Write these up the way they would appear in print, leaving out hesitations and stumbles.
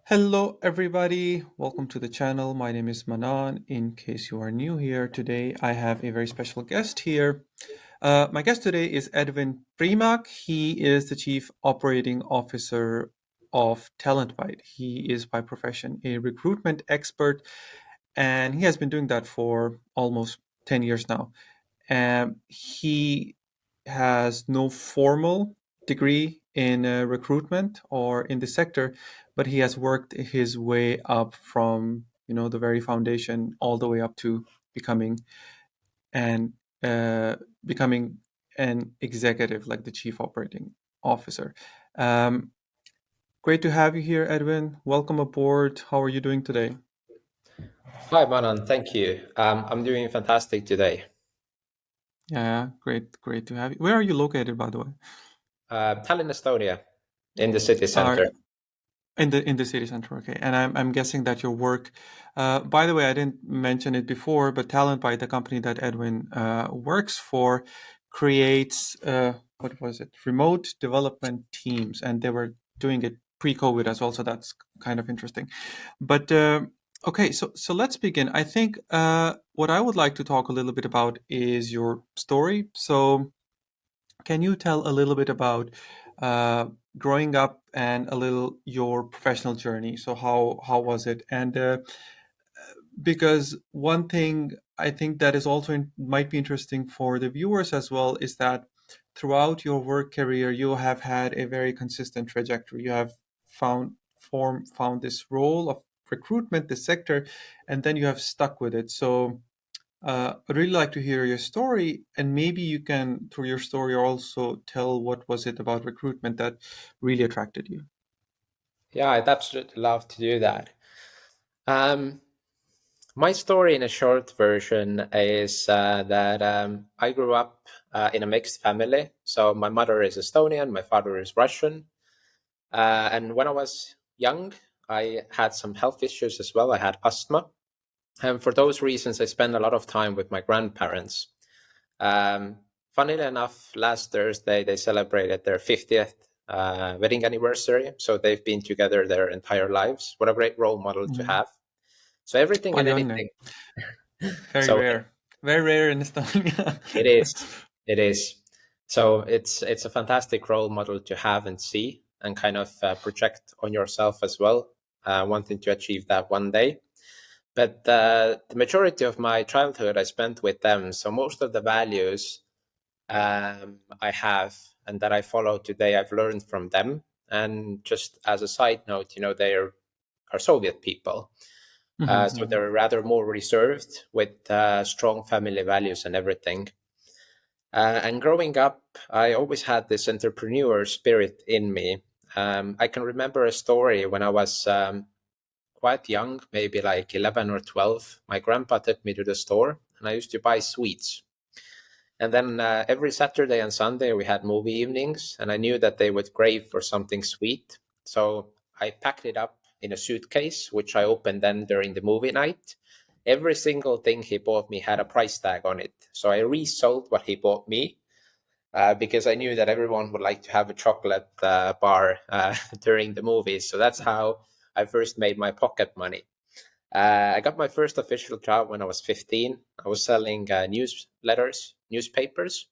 Hello, everybody. Welcome to the channel. My name is Manan. In case you are new here today, I have a very special guest here. My guest today is Edvin Primak. He is the Chief Operating Officer of TalentBite. He is by profession a recruitment expert, and he has been doing that for almost 10 years now. He has no formal degree in recruitment or in the sector, but he has worked his way up from the very foundation all the way up to becoming an uh, becoming an executive, like the chief operating officer. Um, Great to have you here, Edwin. Welcome aboard. How are you doing today? Hi, Manan. Thank you. I'm doing fantastic today. Yeah, great to have you. Where are you located, by the way? Tallinn, Estonia, in the city Uh, center. in the city center, okay. And I'm guessing that your work, by the way, I didn't mention it before, but Talent by the company that Edwin works for creates what was it? Remote development teams, and they were doing it pre-COVID as well, so that's kind of interesting. But okay, so let's begin. I think what I would like to talk a little bit about is your story. So can you tell a little bit about uh, growing up and a little your professional journey? So how was it? And because one thing I think that is also might be interesting for the viewers as well is that throughout your work career you have had a very consistent trajectory. You have found this role of recruitment, this sector, and then you have stuck with it. So I'd really like to hear your story, and maybe you can, through your story, also tell what was it about recruitment that really attracted you. Yeah, I'd absolutely love to do that. Um, my story in a short version is that I grew up in a mixed family. So my mother is Estonian, my father is Russian. And when I was young, I had some health issues as well. I had asthma. And for those reasons, I spent a lot of time with my grandparents. Um, Funnily enough, last Thursday they celebrated their 50th wedding anniversary. So they've been together their entire lives. What a great role model to Mm. have. So everything and Palju õnne. anything. Very So rare. Very rare in Estonia. it is. It is. So it's a fantastic role model to have and see and kind of project on yourself as well, wanting to achieve that one day. But the majority of my childhood I spent with them. So most of the values I have and that I follow today, I've learned from them. And just as a side note, are Soviet people. Mhm, So mhm. they're rather more reserved with strong family values and everything. And growing up, I always had this entrepreneur spirit in me. I can remember a story when I was quite young, maybe like 11 or 12. My grandpa took me to the store and I used to buy sweets. And then every Saturday and Sunday we had movie evenings, and I knew that they would crave for something sweet. So I packed it up in a suitcase, which I opened then during the movie night. Every single thing he bought me had a price tag on it. So I resold what he bought me because I knew that everyone would like to have a chocolate bar during the movies. So that's how I first made my pocket money. I got my first official job when I was 15. I was selling newsletters, newspapers.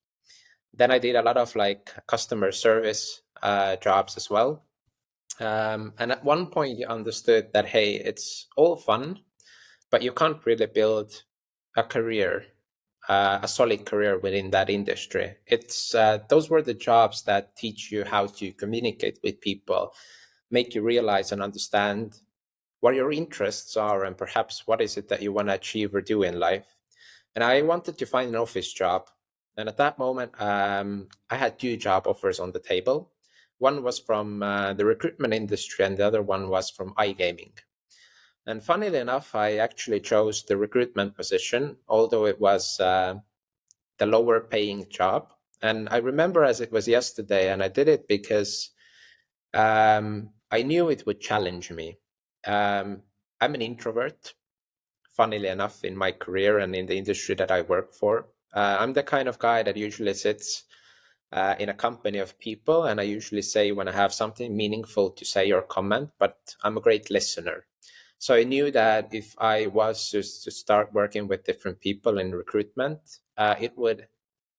Then I did a lot of like customer service jobs as well. And at one point, you understood that, hey, it's all fun, but you can't really build a career, a solid career within that industry. It's those were the jobs that teach you how to communicate with people, make you realize and understand what your interests are and perhaps what is it that you want to achieve or do in life. And I wanted to find an office job. And at that moment, I had two job offers on the table. One was from the recruitment industry, and the other one was from iGaming. And funnily enough, I actually chose the recruitment position, although it was the lower paying job. And I remember as it was yesterday, and I did it because I knew it would challenge me. I'm an introvert, funnily enough, in my career and in the industry that I work for. I'm the kind of guy that usually sits in a company of people. And I usually say when I have something meaningful to say or comment, but I'm a great listener. So I knew that if I was to start working with different people in recruitment, it would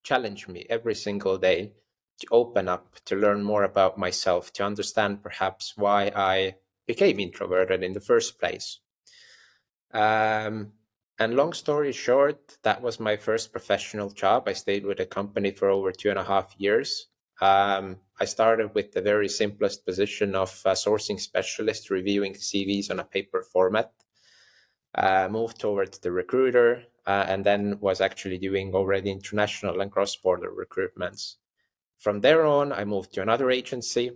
challenge me every single day to open up, to learn more about myself, to understand perhaps why I became introverted in the first place. Um, and long story short, that was my first professional job. I stayed with a company for over 2.5 years. I started with the very simplest position of sourcing specialist, reviewing CVs on a paper format. Moved towards the recruiter, and then was actually doing already international and cross-border recruitments. From there on, I moved to another agency.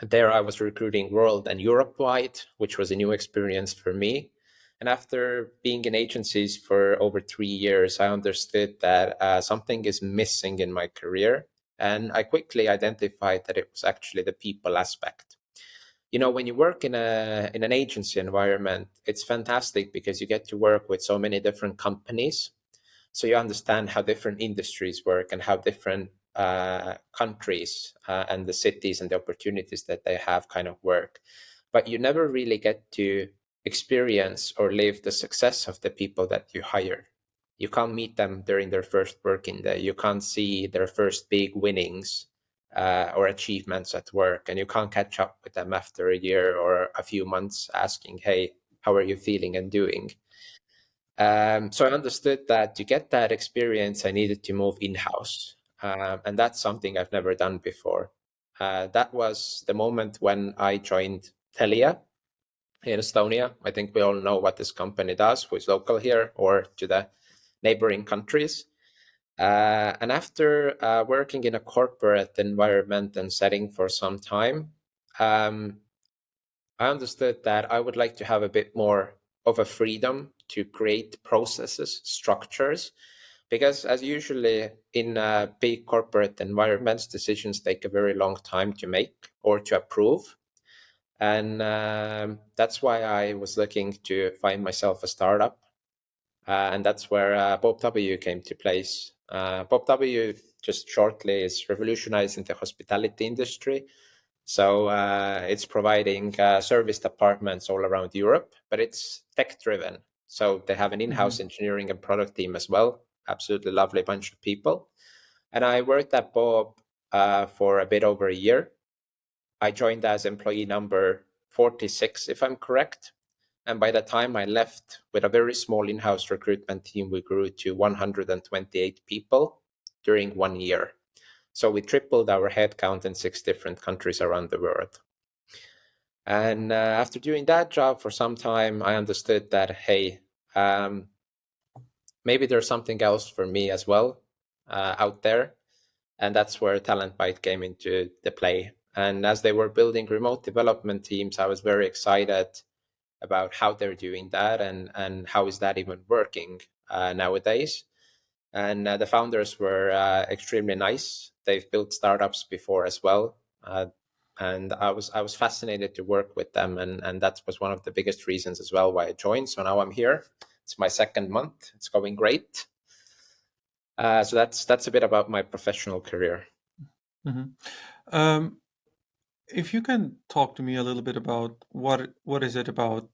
There I was recruiting world and Europe-wide, which was a new experience for me. And after being in agencies for over 3 years, I understood that something is missing in my career. And I quickly identified that it was actually the people aspect. You know, when you work in an agency environment, it's fantastic because you get to work with so many different companies. So you understand how different industries work and how different countries and the cities and the opportunities that they have kind of work. But you never really get to experience or live the success of the people that you hire. You can't meet them during their first working day. You can't see their first big winnings or achievements at work. And you can't catch up with them after a year or a few months asking, hey, how are you feeling and doing? So I understood that to get that experience, I needed to move in-house. And that's something I've never done before. That was the moment when I joined Telia in Estonia. I think we all know what this company does, who is local here or to the neighboring countries. And after working in a corporate environment and setting for some time, um, I understood that I would like to have a bit more of a freedom to create processes, structures, because as usually in big corporate environments, decisions take a very long time to make or to approve. And that's why I was looking to find myself a startup. And that's where Bob W came to place. Bob W, just shortly, is revolutionizing the hospitality industry. So it's providing service departments all around Europe, but it's tech driven. So they have an in-house engineering and product team as well. Absolutely lovely bunch of people. And I worked at Bob for a bit over a year. I joined as employee number 46, if I'm correct. And by the time I left with a very small in-house recruitment team, we grew to 128 people during 1 year. So we tripled our headcount in 6 different countries around the world. And after doing that job for some time, I understood that, hey, maybe there's something else for me as well out there. And that's where Talent Byte came into the play. And as they were building remote development teams, I was very excited about how they're doing that and how is that even working nowadays. And the founders were extremely nice. They've built startups before as well. And I was fascinated to work with them, and that was one of the biggest reasons as well why I joined. So now I'm here. It's my second month. It's going great. So that's a bit about my professional career. Um, if you can talk to me a little bit about what is it about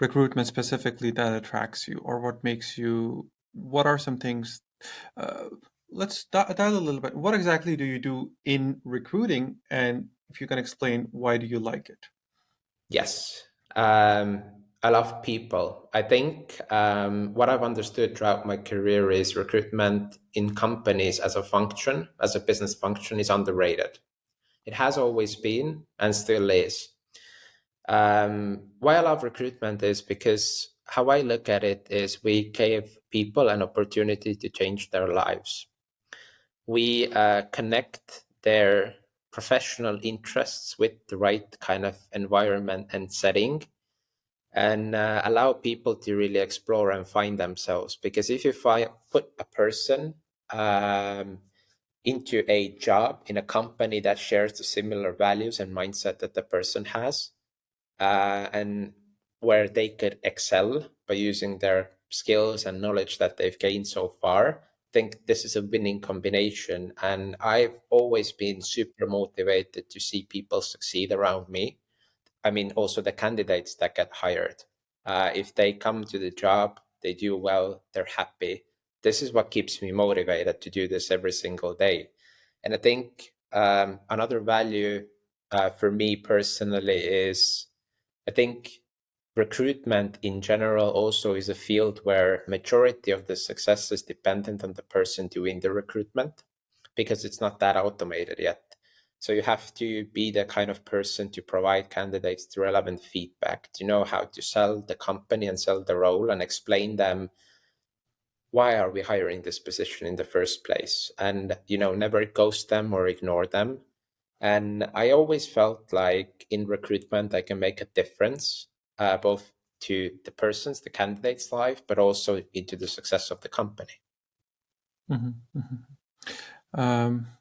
recruitment specifically that attracts you, or what makes you? What are some things? Uh, let's dial a little bit. What exactly do you do in recruiting, and if you can explain why do you like it? Yes. I love people. I think what I've understood throughout my career is recruitment in companies as a function, as a business function, is underrated. It has always been and still is. Why I love recruitment is because how I look at it is we give people an opportunity to change their lives. We connect their professional interests with the right kind of environment and setting and allow people to really explore and find themselves. Because if you put a person into a job in a company that shares the similar values and mindset that the person has, and where they could excel by using their skills and knowledge that they've gained so far, think this is a winning combination. And I've always been super motivated to see people succeed around me. I mean, also the candidates that get hired. If they come to the job, they do well, they're happy. This is what keeps me motivated to do this every single day. And I think another value for me personally is I think recruitment in general also is a field where majority of the success is dependent on the person doing the recruitment because it's not that automated yet. So you have to be the kind of person to provide candidates the relevant feedback, to know how to sell the company and sell the role and explain them why are we hiring this position in the first place, and never ghost them or ignore them. And I always felt like in recruitment I can make a difference, both to the person's, the candidate's life, but also into the success of the company. Hmm.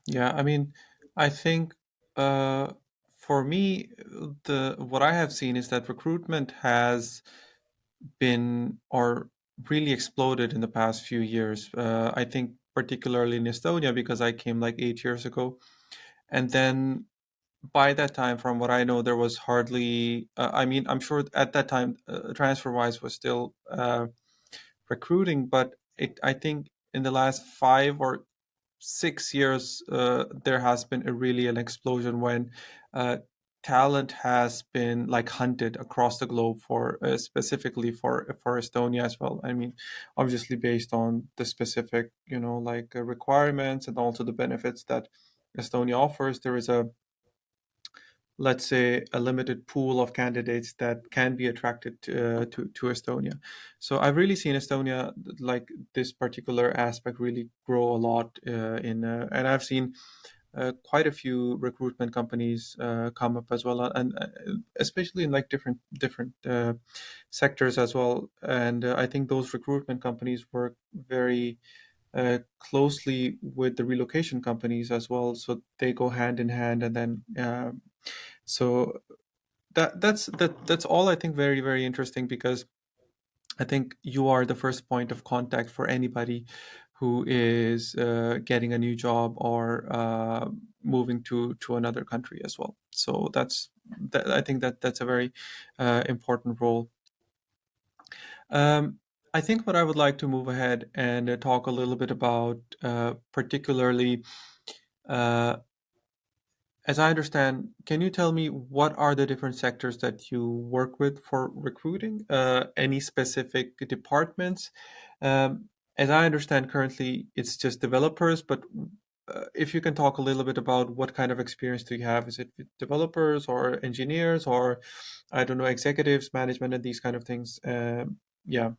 Yeah, I mean, I think for me, the what I have seen is that recruitment has been or really exploded in the past few years. I think particularly in Estonia because I came like 8 years ago, and then by that time, from what I know, there was hardly. I mean, I'm sure at that time, TransferWise was still recruiting, but I think in the last 5 or 6 years, there has been really an explosion when talent has been like hunted across the globe for specifically for Estonia as well. I mean, obviously based on the specific, like requirements and also the benefits that Estonia offers, there is a, let's say, a limited pool of candidates that can be attracted to Estonia. So I've really seen Estonia, like this particular aspect, really grow a lot and I've seen quite a few recruitment companies come up as well, and especially in like different sectors as well. And I think those recruitment companies work very closely with the relocation companies as well, so they go hand in hand, and then so that's all I think very, very interesting, because I think you are the first point of contact for anybody who is getting a new job or moving to another country as well. So I think that's a very important role. I think what I would like to move ahead and talk a little bit about, particularly uh, as I understand, can you tell me what are the different sectors that you work with for recruiting? Any specific departments? As I understand, currently it's just developers, but if you can talk a little bit about what kind of experience do you have? Is it with developers or engineers or, I don't know, executives, management, and these kind of things? Yeah.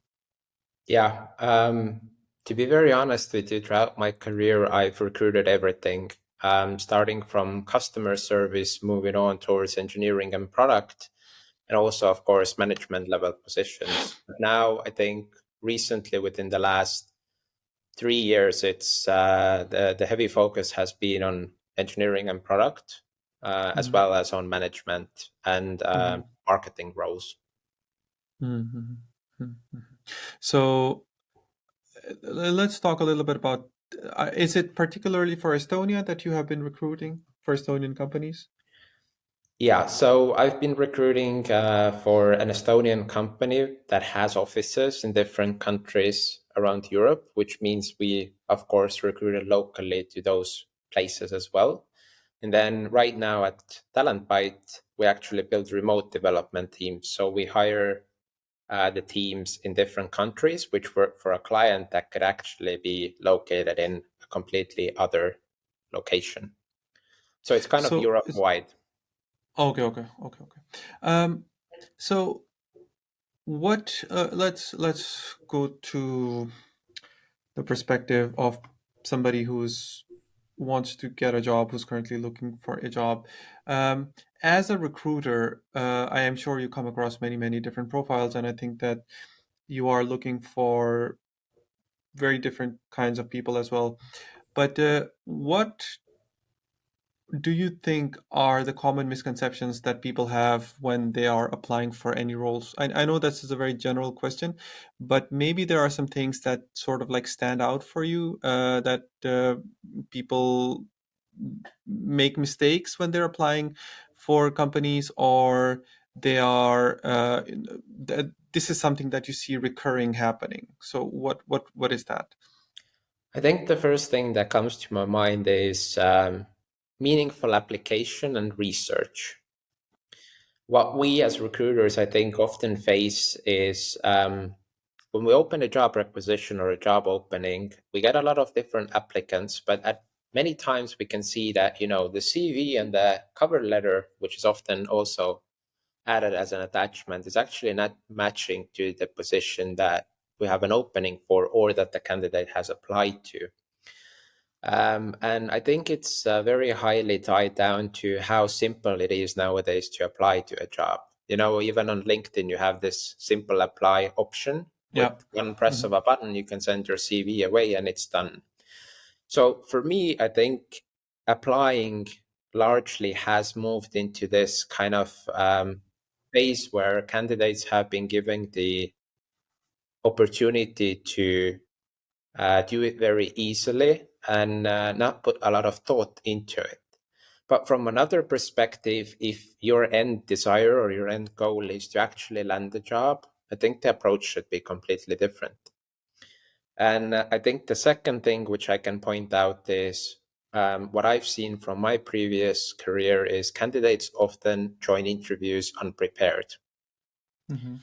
Yeah. To be very honest with you, throughout my career, I've recruited everything, starting from customer service, moving on towards engineering and product, and also, of course, management level positions. But now, I think recently, within the last 3 years, it's the heavy focus has been on engineering and product, as Mhm. well as on management and Mhm. marketing roles. Mhm. Mhm. So let's talk a little bit about, is it particularly for Estonia that you have been recruiting for Estonian companies? Yeah, so I've been recruiting for an Estonian company that has offices in different countries around Europe, which means we, of course, recruited locally to those places as well. And then right now at Talent Byte, we actually build remote development teams. So we hire the teams in different countries, which work for a client that could actually be located in a completely other location. So it's kind of So, Europe wide. okay, okay, okay, okay. Um, so what? Let's go to the perspective of somebody who's wants to get a job, who's currently looking for a job. Um, as a recruiter, I am sure you come across many, many different profiles, and I think that you are looking for very different kinds of people as well. But what do you think are the common misconceptions that people have when they are applying for any roles? I know this is a very general question, but maybe there are some things that sort of like stand out for you, that people make mistakes when they're applying for companies, or they are this is something that you see recurring happening. So what is that? I think the first thing that comes to my mind is meaningful application and research. What we as recruiters, I think, often face is when we open a job requisition or a job opening, we get a lot of different applicants, but at many times we can see that, the CV and the cover letter, which is often also added as an attachment, is actually not matching to the position that we have an opening for or that the candidate has applied to. And I think it's very highly tied down to how simple it is nowadays to apply to a job. Even on LinkedIn, you have this simple apply option. With Yeah. one press of Mhm. a button, you can send your CV away and it's done. So for me, I think applying largely has moved into this kind of phase where candidates have been given the opportunity to do it very easily and not put a lot of thought into it. But from another perspective, if your end desire or your end goal is to actually land a job, I think the approach should be completely different. And I think the second thing which I can point out is what I've seen from my previous career is candidates often join interviews unprepared. Mhm.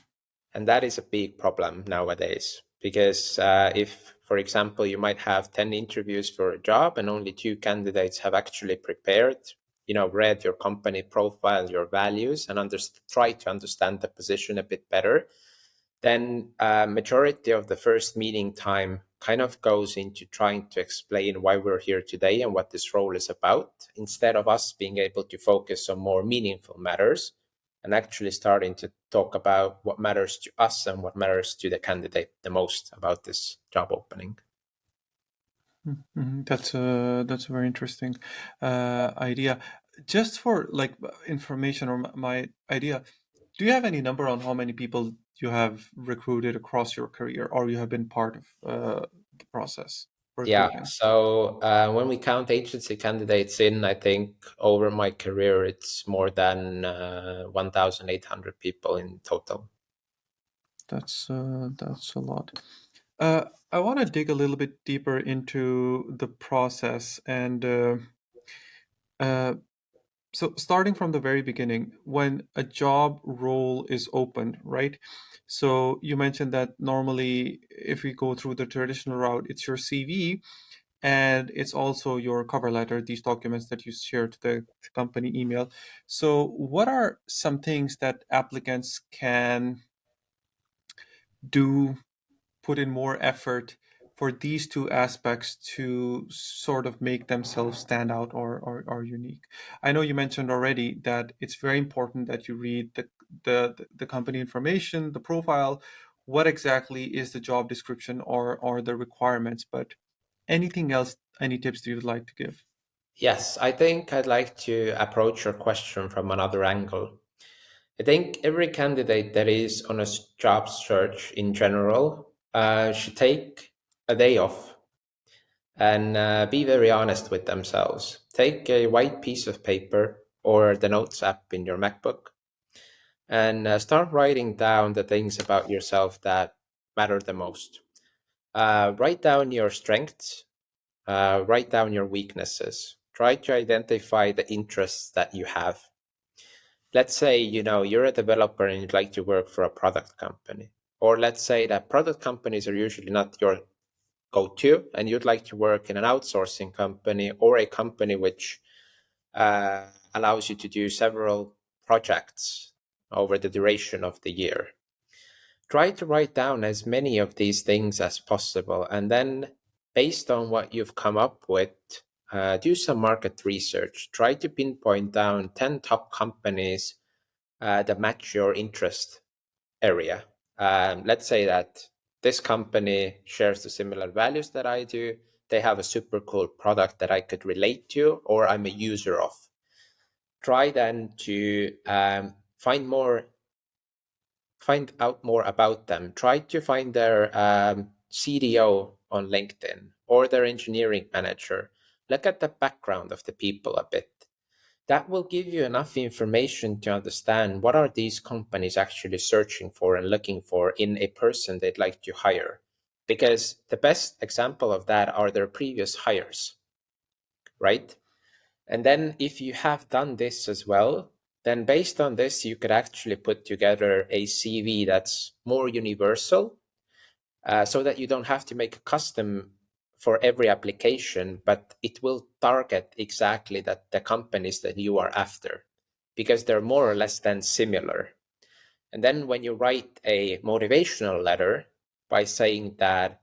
And that is a big problem nowadays because if, for example, you might have 10 interviews for a job and only two candidates have actually prepared, read your company profile, your values, and try to understand the position a bit better, then majority of the first meeting time kind of goes into trying to explain why we're here today and what this role is about, instead of us being able to focus on more meaningful matters and actually starting to talk about what matters to us and what matters to the candidate the most about this job opening. Mhm. That's a very interesting idea. Just for like information or my idea, do you have any number on how many people you have recruited across your career, or you have been part of the process for Yeah, recruiting? so when we count agency candidates in, I think over my career, it's more than 1,800 people in total. That's a lot. I want to dig a little bit deeper into the process and. Uh, So starting from the very beginning, when a job role is opened, right? So you mentioned that normally, if we go through the traditional route, it's your CV and it's also your cover letter, these documents that you share to the company email. So what are some things that applicants can do, put in more effort for these two aspects to sort of make themselves stand out or unique? I know you mentioned already that it's very important that you read the company information, the profile, what exactly is the job description or the requirements, but anything else, any tips that you'd like to give? Yes, I think I'd like to approach your question from another angle. I think every candidate that is on a job search in general should take a day off and be very honest with themselves. Take a white piece of paper or the Notes app in your MacBook and start writing down the things about yourself that matter the most. Write down your strengths, write down your weaknesses. Try to identify the interests that you have. Let's say, you're a developer and you'd like to work for a product company. Or let's say that product companies are usually not your go-to and you'd like to work in an outsourcing company or a company which allows you to do several projects over the duration of the year. Try to write down as many of these things as possible, and then based on what you've come up with, do some market research. Try to pinpoint down 10 top companies that match your interest area. Let's say that this company shares the similar values that I do. They have a super cool product that I could relate to or I'm a user of. try then to find out more about them. Try to find their CDO on LinkedIn or their engineering manager. Look at the background of the people a bit. That will give you enough information to understand what are these companies actually searching for and looking for in a person they'd like to hire. Because the best example of that are their previous hires, right? And then if you have done this as well, then based on this, you could actually put together a CV that's more universal, so that you don't have to make a custom for every application, but it will target exactly the companies that you are after, because they're more or less then similar. And then when you write a motivational letter by saying that,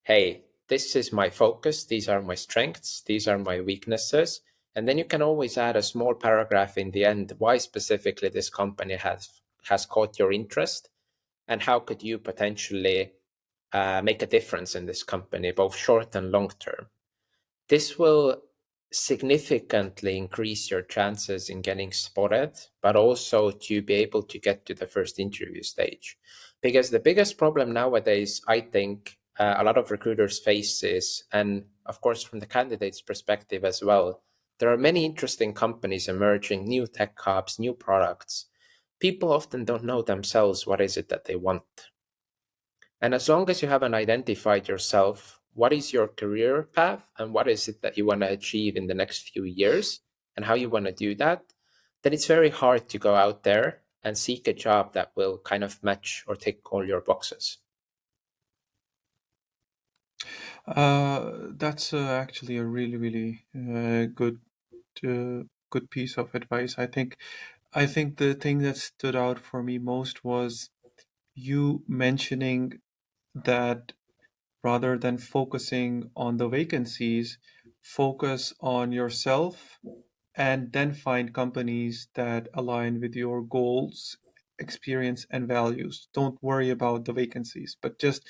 hey, this is my focus, these are my strengths, these are my weaknesses, and then you can always add a small paragraph in the end why specifically this company has caught your interest, and how could you potentially make a difference in this company, both short and long term. This will significantly increase your chances in getting spotted, but also to be able to get to the first interview stage. Because the biggest problem nowadays, I think, a lot of recruiters face is, and of course from the candidate's perspective as well, there are many interesting companies emerging, new tech hubs, new products. People often don't know themselves what is it that they want. And as long as you haven't identified yourself, what is your career path and what is it that you want to achieve in the next few years and how you want to do that, then it's very hard to go out there and seek a job that will kind of match or tick all your boxes. That's actually a really, really good piece of advice. I think the thing that stood out for me most was you mentioning that rather than focusing on the vacancies, focus on yourself and then find companies that align with your goals, experience, and values. Don't worry about the vacancies, but just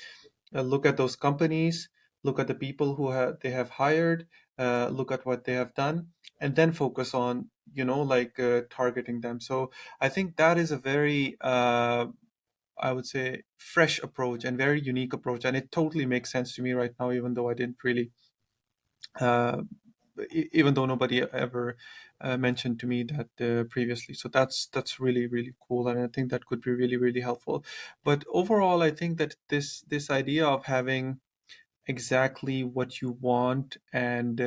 look at those companies, look at the people they have hired, look at what they have done, and then focus on targeting them. So I think that is a very I would say fresh approach and very unique approach, and it totally makes sense to me right now, even though I didn't really uh, even though nobody ever mentioned to me that previously. So that's really really cool, and I think that could be really really helpful. But overall, I think that this idea of having exactly what you want and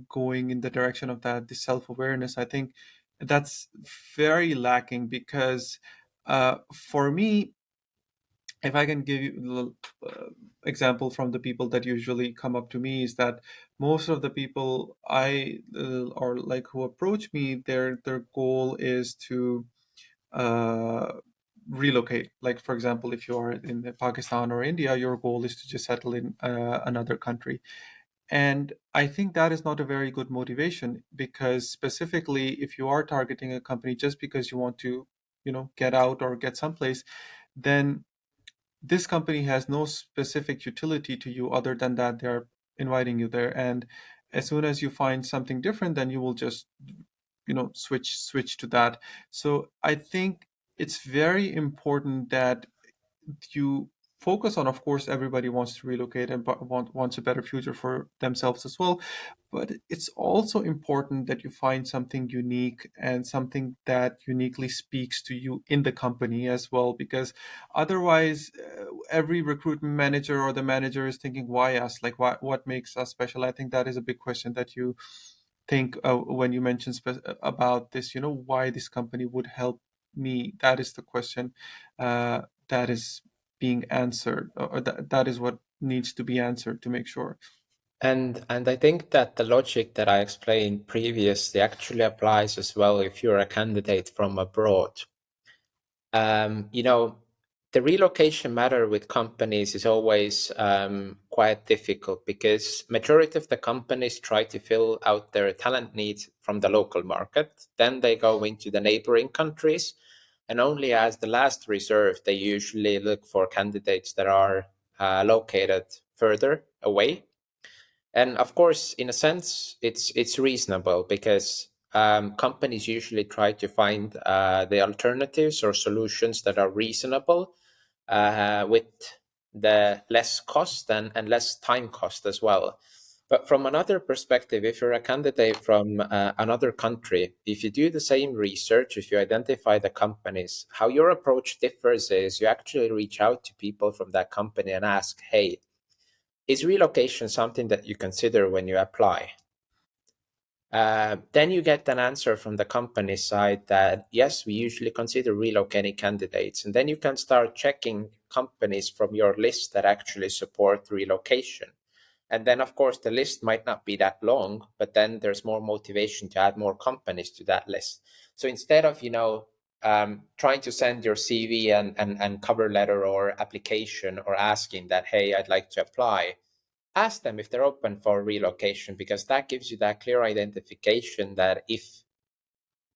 going in the direction of that, the self-awareness, I think that's very lacking because for me, if I can give you a little example from the people that usually come up to me, is that most of the people I or like who approach me, their goal is to uh, relocate. Like for example, if you are in Pakistan or India, your goal is to just settle in another country. And I think that is not a very good motivation, because specifically if you are targeting a company just because you want to, get out or get someplace, then this company has no specific utility to you other than that they're inviting you there. And as soon as you find something different, then you will just switch to that. So I think it's very important that you focus on, of course everybody wants to relocate and wants a better future for themselves as well, but it's also important that you find something unique and something that uniquely speaks to you in the company as well, because otherwise every recruitment manager or the manager is thinking, why us, like what makes us special. I think that is a big question that you think when you mention about this, why this company would help me. That is the question that is being answered, or that is what needs to be answered to make sure. And I think that the logic that I explained previously actually applies as well if you're a candidate from abroad. You know, the relocation matter with companies is always quite difficult, because majority of the companies try to fill out their talent needs from the local market. Then they go into the neighboring countries, and only as the last reserve, they usually look for candidates that are located further away. And of course, in a sense, it's reasonable, because companies usually try to find the alternatives or solutions that are reasonable with the less cost and less time cost as well. But from another perspective, if you're a candidate from another country, if you do the same research, if you identify the companies, how your approach differs is you actually reach out to people from that company and ask, hey, is relocation something that you consider when you apply? Then you get an answer from the company side that, yes, we usually consider relocating candidates. And then you can start checking companies from your list that actually support relocation. And then, of course, the list might not be that long, but then there's more motivation to add more companies to that list. So instead of, trying to send your CV and cover letter or application or asking that, hey, I'd like to apply, ask them if they're open for relocation, because that gives you that clear identification that if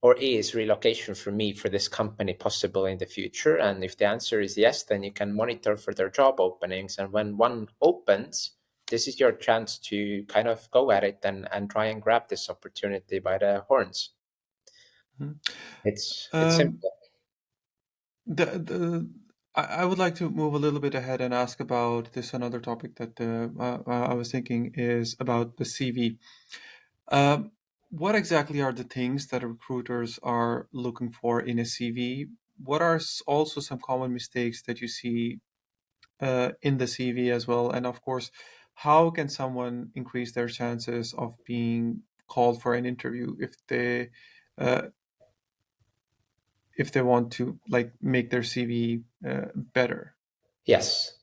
or is relocation for me for this company possible in the future. And if the answer is yes, then you can monitor for their job openings. And when one opens, this is your chance to kind of go at it and try and grab this opportunity by the horns. Mhm. It's Um, simple. I would like to move a little bit ahead and ask about this another topic that I was thinking is about the CV. Um, what exactly are the things that recruiters are looking for in a CV? What are also some common mistakes that you see in the CV as well? And of course, how can someone increase their chances of being called for an interview uh, if they want to like make their CV better? Yes.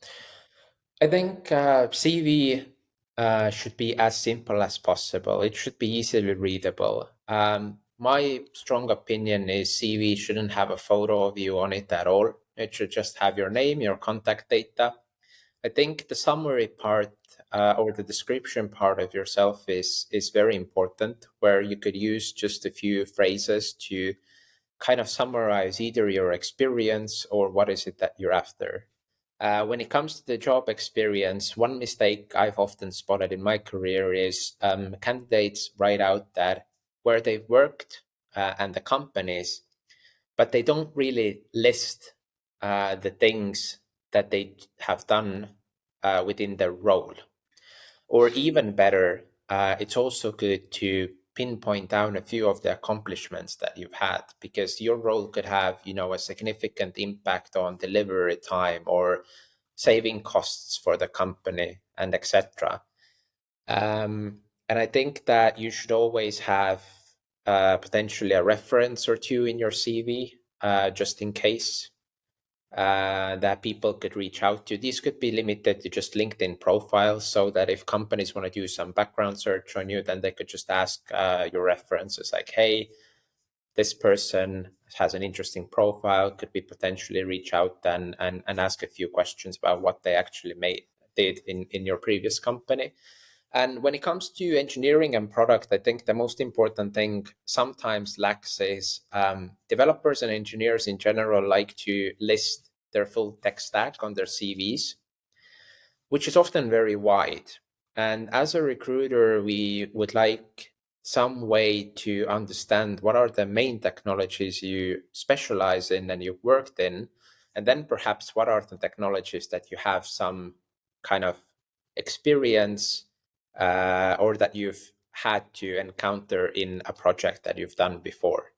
I think CV should be as simple as possible. It should be easily readable. My strong opinion is CV shouldn't have a photo of you on it at all. It should just have your name, your contact data. I think the summary part or the description part of yourself is very important, where you could use just a few phrases to kind of summarize either your experience or what is it that you're after. When it comes to the job experience, one mistake I've often spotted in my career is candidates write out that where they've worked and the companies, but they don't really list the things that they have done within their role. Or even better, it's also good to pinpoint down a few of the accomplishments that you've had, because your role could have, a significant impact on delivery time or saving costs for the company and etc. And I think that you should always have potentially a reference or two in your CV, just in case that people could reach out to. These could be limited to just LinkedIn profiles, so that if companies want to do some background search on you, then they could just ask your references like, hey, this person has an interesting profile, could we potentially reach out and ask a few questions about what they actually did in your previous company. And when it comes to engineering and product, I think the most important thing sometimes lacks is developers and engineers in general like to list their full tech stack on their CVs, which is often very wide. And as a recruiter, we would like some way to understand what are the main technologies you specialize in and you've worked in, and then perhaps what are the technologies that you have some kind of experience or that you've had to encounter in a project that you've done before.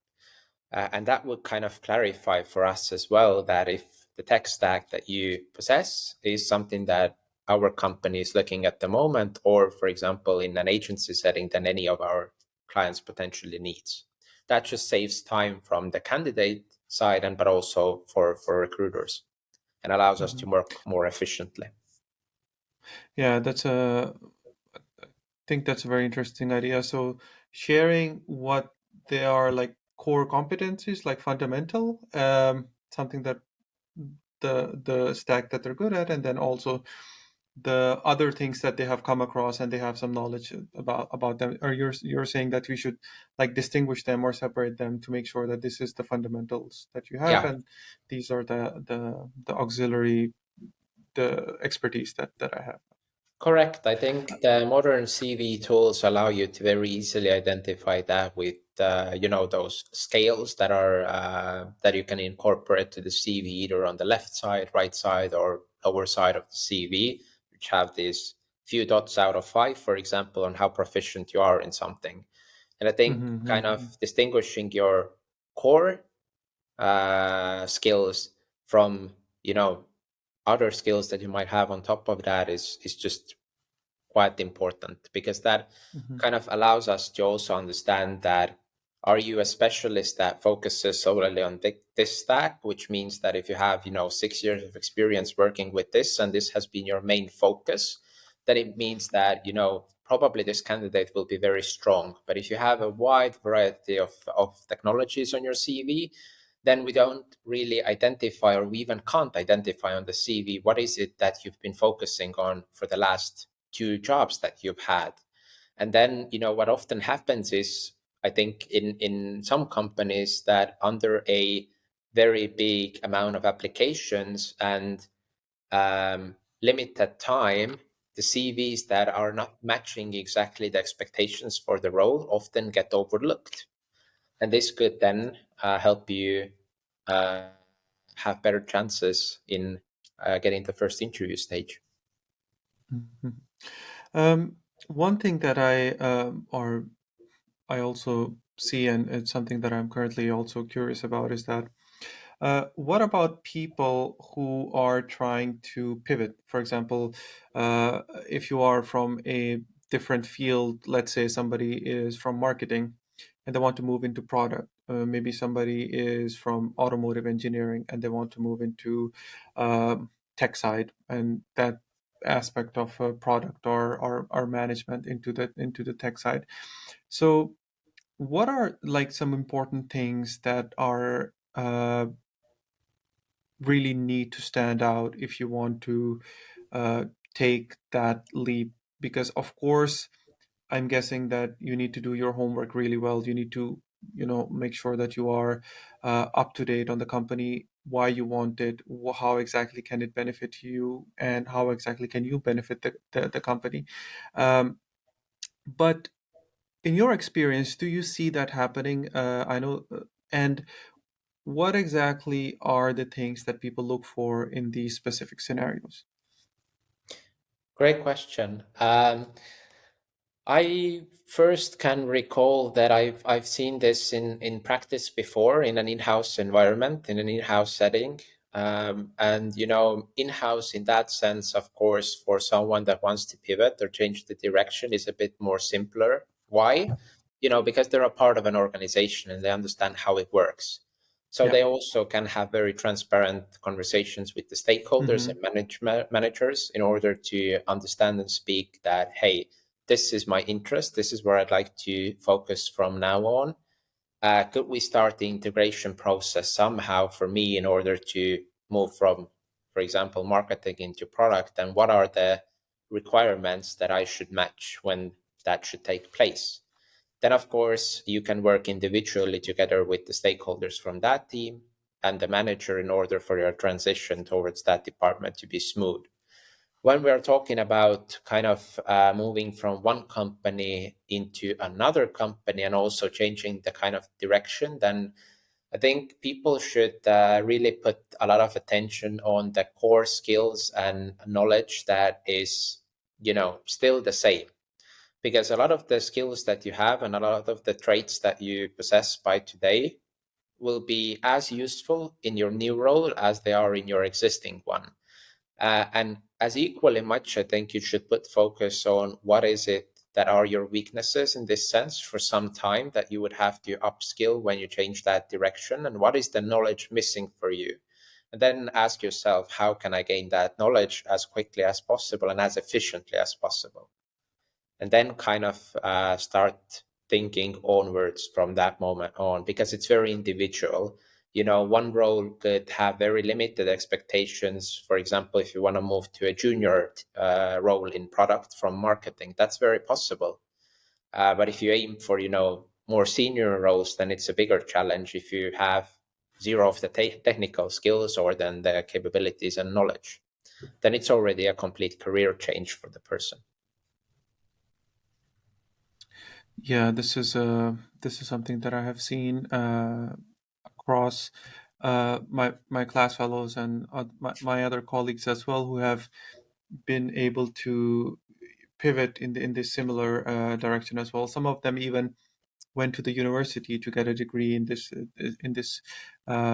And that would kind of clarify for us as well that if the tech stack that you possess is something that our company is looking at the moment, or for example, in an agency setting, then any of our clients potentially needs. That just saves time from the candidate side and but also for recruiters, and allows us Mhm. to work more efficiently. Yeah, think that's a very interesting idea. So sharing what they are like core competencies, like fundamental, something that the stack that they're good at, and then also the other things that they have come across and they have some knowledge about them. Or you're saying that we should like distinguish them or separate them to make sure that this is the fundamentals that you have, Yeah. and these are the auxiliary, the expertise that I have. Correct. I think the modern CV tools allow you to very easily identify that with those scales that are that you can incorporate to the CV, either on the left side, right side, or lower side of the CV, which have these few dots out of 5, for example, on how proficient you are in something. And I think kind of distinguishing your core skills from other skills that you might have on top of that is just quite important, because that kind of allows us to also understand that, are you a specialist that focuses solely on this stack, which means that if you have 6 years of experience working with this and this has been your main focus, then it means that probably this candidate will be very strong. But if you have a wide variety of technologies on your CV, then we don't really identify, or we even can't identify on the CV, what is it that you've been focusing on for the last 2 jobs that you've had. And then, what often happens is, I think in some companies, that under a very big amount of applications and limited time, the CVs that are not matching exactly the expectations for the role often get overlooked. And this could then help you have better chances in getting the first interview stage. One thing that I also see, and it's something that I'm currently also curious about, is that what about people who are trying to pivot? For example, if you are from a different field, let's say somebody is from marketing and they want to move into product. Maybe somebody is from automotive engineering and they want to move into tech side, and that aspect of product or management into the tech side. So, what are like some important things that are really need to stand out if you want to take that leap? Because of course, I'm guessing that you need to do your homework really well. You need to, make sure that you are up to date on the company, why you want it, how exactly can it benefit you, and how exactly can you benefit the company. But in your experience, do you see that happening? I know, and what exactly are the things that people look for in these specific scenarios? Great question. I first can recall that I've seen this in practice before, in an in-house environment, in an in-house setting. And in-house in that sense, of course, for someone that wants to pivot or change the direction, is a bit more simpler. Why? Because they're a part of an organization and they understand how it works. So Yeah. they also can have very transparent conversations with the stakeholders Mm-hmm. and managers, in order to understand and speak that, hey, this is my interest. This is where I'd like to focus from now on. Could we start the integration process somehow for me, in order to move from, for example, marketing into product? And what are the requirements that I should match when that should take place? Then, of course, you can work individually together with the stakeholders from that team and the manager, in order for your transition towards that department to be smooth. When we are talking about kind of moving from one company into another company, and also changing the kind of direction, then I think people should really put a lot of attention on the core skills and knowledge that is, still the same. Because a lot of the skills that you have and a lot of the traits that you possess by today will be as useful in your new role as they are in your existing one. And as equally much, I think you should put focus on what is it that are your weaknesses in this sense for some time, that you would have to upskill when you change that direction, and what is the knowledge missing for you. And then ask yourself, how can I gain that knowledge as quickly as possible and as efficiently as possible? And then kind of start thinking onwards from that moment on, because it's very individual. One role could have very limited expectations. For example, if you want to move to a junior role in product from marketing, that's very possible. But if you aim for more senior roles, then it's a bigger challenge if you have zero of the technical skills, or then the capabilities and knowledge. Then it's already a complete career change for the person. Yeah, this is something that I have seen across my class fellows and my other colleagues as well, who have been able to pivot in this similar direction as well. Some of them even went to the university to get a degree in this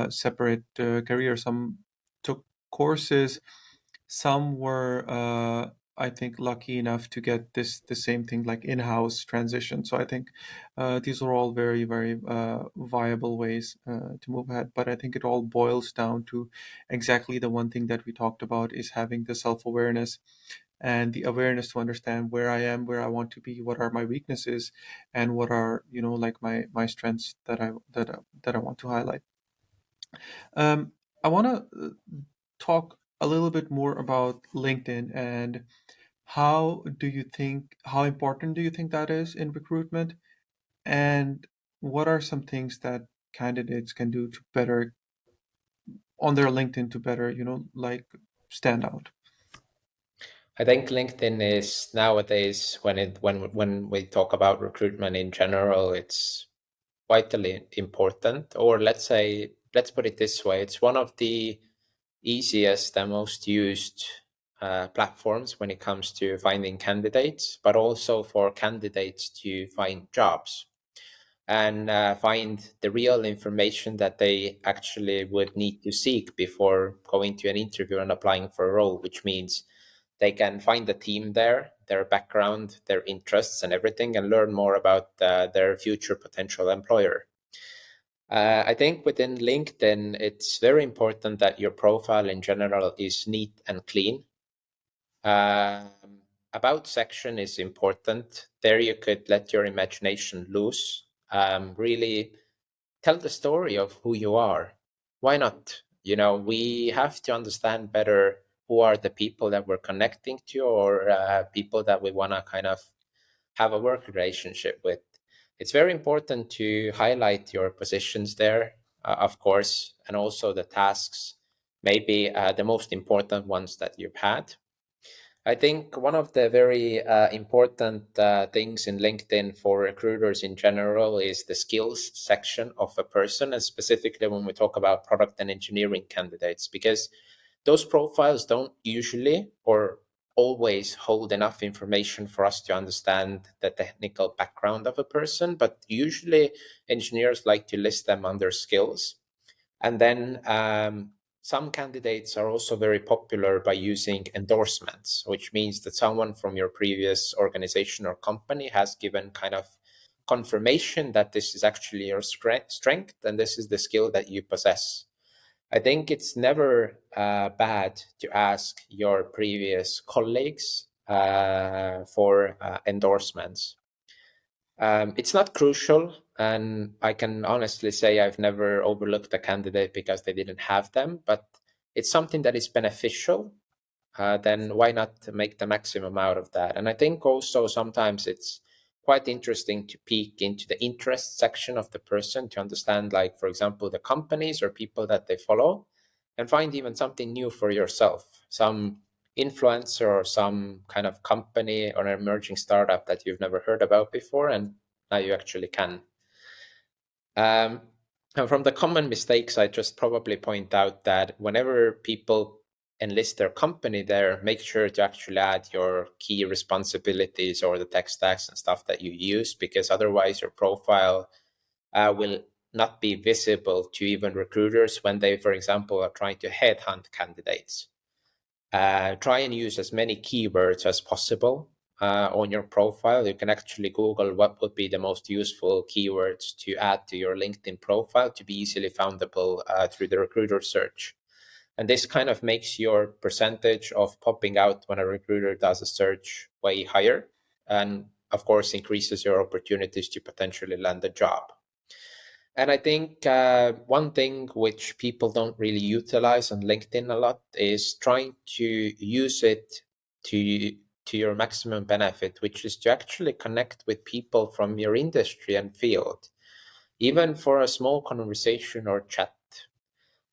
separate career. Some took courses. Some were, I think, lucky enough to get the same thing like in-house transition. So I think these are all very, very viable ways to move ahead. But I think it all boils down to exactly the one thing that we talked about is having the self-awareness and the awareness to understand where I am, where I want to be, what are my weaknesses, and what are like my strengths that I want to highlight. I want to talk a little bit more about LinkedIn and how important do you think that is in recruitment, and what are some things that candidates can do to better on their LinkedIn to better like stand out. I think LinkedIn is nowadays, when we talk about recruitment in general, it's vitally important. Or let's put it this way: it's one of the easiest and most used platforms when it comes to finding candidates, but also for candidates to find jobs and find the real information that they actually would need to seek before going to an interview and applying for a role, which means they can find the team there, their background, their interests, and everything, and learn more about their future potential employer. I think within LinkedIn, it's very important that your profile in general is neat and clean. Um, About section is important. There you could let your imagination loose. Really tell the story of who you are. Why not? We have to understand better who are the people that we're connecting to, or people that we want to kind of have a work relationship with. It's very important to highlight your positions there, of course, and also the tasks, maybe the most important ones that you've had. I think one of the very important things in LinkedIn for recruiters in general is the skills section of a person, and specifically when we talk about product and engineering candidates, because those profiles don't usually or always hold enough information for us to understand the technical background of a person, but usually engineers like to list them under skills. And then some candidates are also very popular by using endorsements, which means that someone from your previous organization or company has given kind of confirmation that this is actually your strength and this is the skill that you possess. I think it's never bad to ask your previous colleagues for endorsements. It's not crucial, and I can honestly say I've never overlooked a candidate because they didn't have them, but it's something that is beneficial. Then why not make the maximum out of that? And I think also sometimes it's quite interesting to peek into the interest section of the person to understand, like, for example, the companies or people that they follow, and find even something new for yourself, some influencer or some kind of company or an emerging startup that you've never heard about before, and now you actually can. Um, and from the common mistakes, I just probably point out that whenever people enlist their company there, make sure to actually add your key responsibilities or the tech stacks and stuff that you use, because otherwise your profile will not be visible to even recruiters when they, for example, are trying to headhunt candidates. Try and use as many keywords as possible on your profile. You can actually Google what would be the most useful keywords to add to your LinkedIn profile to be easily foundable through the recruiter search. And this kind of makes your percentage of popping out when a recruiter does a search way higher. And of course, increases your opportunities to potentially land a job. And I think one thing which people don't really utilize on LinkedIn a lot is trying to use it to to your maximum benefit, which is to actually connect with people from your industry and field, even for a small conversation or chat.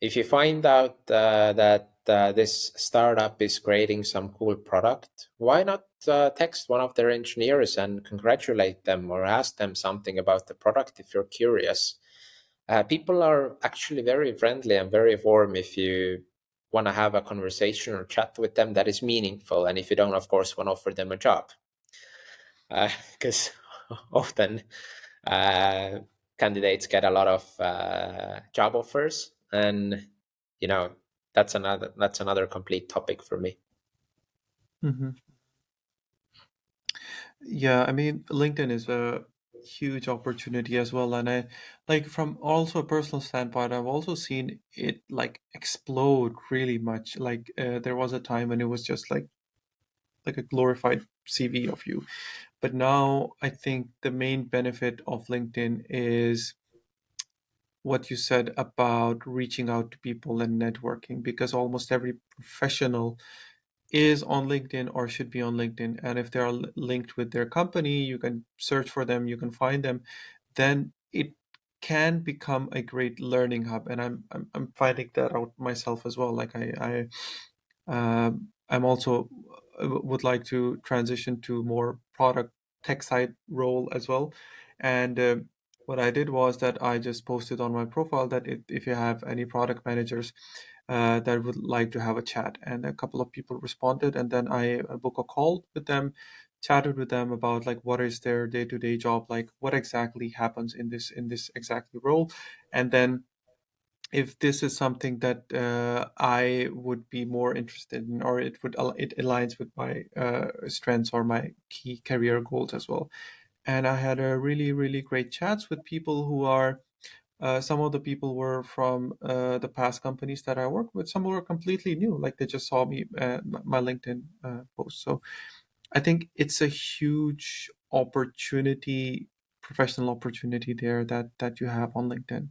If you find out that this startup is creating some cool product, why not text one of their engineers and congratulate them or ask them something about the product if you're curious? People are actually very friendly and very warm if you want to have a conversation or chat with them that is meaningful. And if you don't, of course, want to offer them a job. Because often uh, candidates get a lot of job offers, and you know that's another complete topic for me. Hmm. Yeah, I mean, LinkedIn is a huge opportunity as well. And I like from also a personal standpoint, I've also seen it like explode really much. Like there was a time when it was just like a glorified CV of you. But now I think the main benefit of LinkedIn is what you said about reaching out to people and networking, because almost every professional is on LinkedIn or should be on LinkedIn. And if they are linked with their company, you can search for them, you can find them, then it can become a great learning hub. And I'm finding that out myself as well. Like I'm also would like to transition to more product tech side role as well. And what I did was that I just posted on my profile that if you have any product managers that would like to have a chat, and a couple of people responded, and then I booked a call with them, chatted with them about like what is their day-to-day job, like what exactly happens in this exactly role, and then if this is something that I would be more interested in, or it aligns with my strengths or my key career goals as well. And I had a really great chats with people who are some of the people were from the past companies that I worked with. Some were completely new, like they just saw me my LinkedIn post. So I think it's a huge opportunity, professional opportunity there that you have on LinkedIn.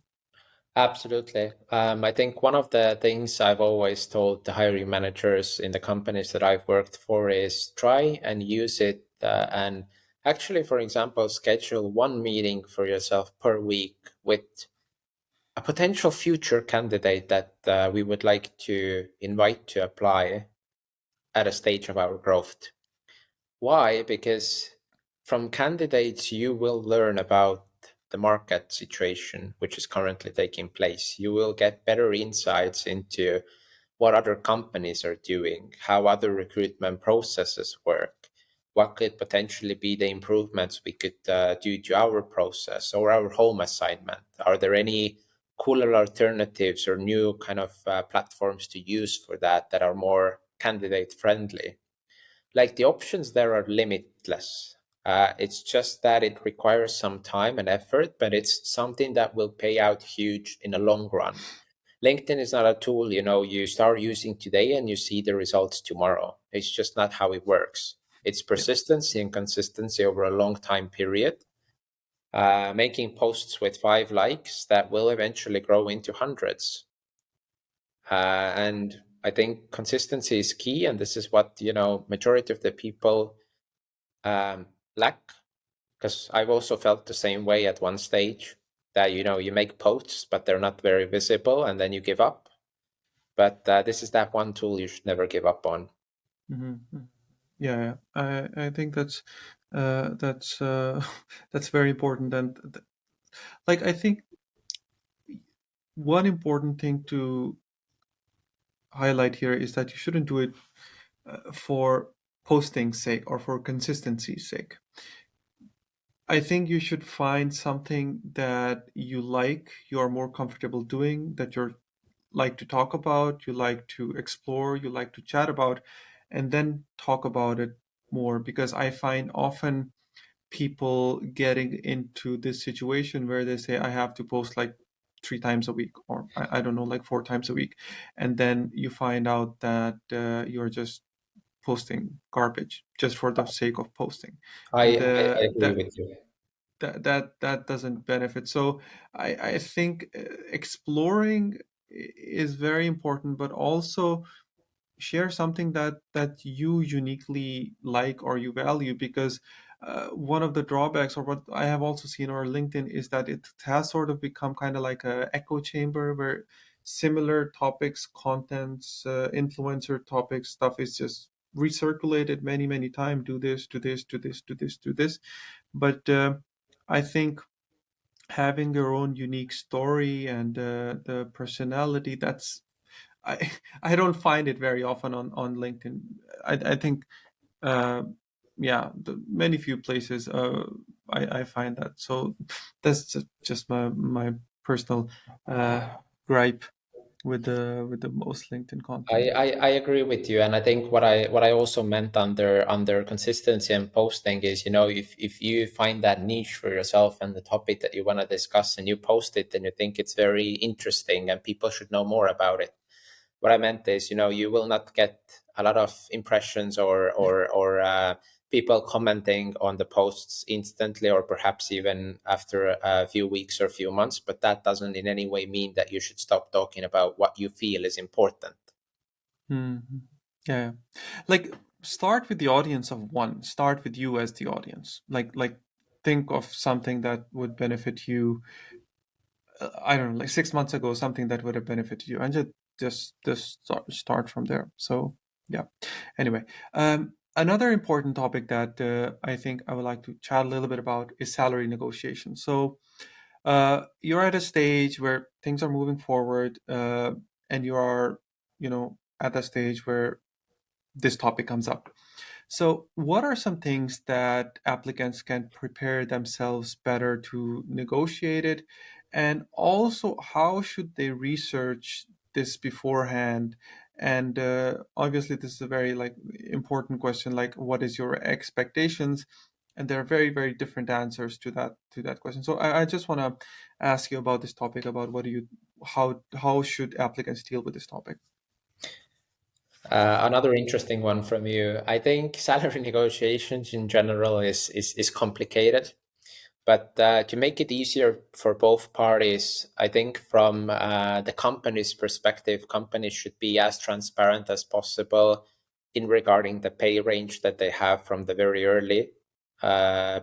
Absolutely. I think one of the things I've always told the hiring managers in the companies that I've worked for is try and use it and actually, for example, schedule one meeting for yourself per week with a potential future candidate that we would like to invite to apply at a stage of our growth. Why? Because from candidates, you will learn about the market situation, which is currently taking place. You will get better insights into what other companies are doing, how other recruitment processes work, what could potentially be the improvements we could do to our process or our home assignment. Are there any cooler alternatives or new kind of platforms to use for that are more candidate friendly? Like the options there are limitless. It's just that it requires some time and effort, but it's something that will pay out huge in the long run. LinkedIn is not a tool, you start using today and you see the results tomorrow. It's just not how it works. It's Yeah. persistence and consistency over a long time period, making posts with 5 likes that will eventually grow into hundreds. And I think consistency is key, and this is what majority of the people lack, because I've also felt the same way at one stage that you make posts but they're not very visible and then you give up. But this is that one tool you should never give up on. Hmm. Yeah, I think that's that's very important. And like I think one important thing to highlight here is that you shouldn't do it for posting's sake or for consistency's sake. I think you should find something that you are more comfortable doing, that you like to talk about, you like to explore, you like to chat about, and then talk about it more. Because I find often people getting into this situation where they say, I have to post like 3 times a week, or I don't know, like 4 times a week. And then you find out that you're just posting garbage just for the sake of posting. And I agree with you. that doesn't benefit. So I think exploring is very important, but also share something that you uniquely like or you value, because one of the drawbacks, or what I have also seen on LinkedIn, is that it has sort of become kind of like a echo chamber where similar topics, contents, influencer topics, stuff is just recirculated many times. Do this, do this, do this, do this, do this. But I think having your own unique story and the personality, that's I I don't find it very often on LinkedIn. I think uh, yeah, many few places I find that. So that's just my personal gripe with the most LinkedIn I, content. I, I agree with you, and I think what I also meant under consistency and posting is, if you find that niche for yourself and the topic that you want to discuss and you post it and you think it's very interesting and people should know more about it. What I meant is, you will not get a lot of impressions or people commenting on the posts instantly, or perhaps even after a few weeks or a few months. But that doesn't in any way mean that you should stop talking about what you feel is important. Mhm. Yeah, like start with the audience of one. Start with you as the audience. Like think of something that would benefit you. I don't know, like 6 months ago, something that would have benefited you, and just start from there. So yeah. Anyway, another important topic that I think I would like to chat a little bit about is salary negotiation. So you're at a stage where things are moving forward, and you are, at a stage where this topic comes up. So, what are some things that applicants can prepare themselves better to negotiate it? And also, how should they research this beforehand? And obviously, this is a very important question. Like, what is your expectations? And there are very different answers to that question. So, I just want to ask you about this topic. About how should applicants deal with this topic? Another interesting one from you. I think salary negotiations in general is complicated, but to make it easier for both parties, I think from the company's perspective, companies should be as transparent as possible in regarding the pay range that they have from the very early uh,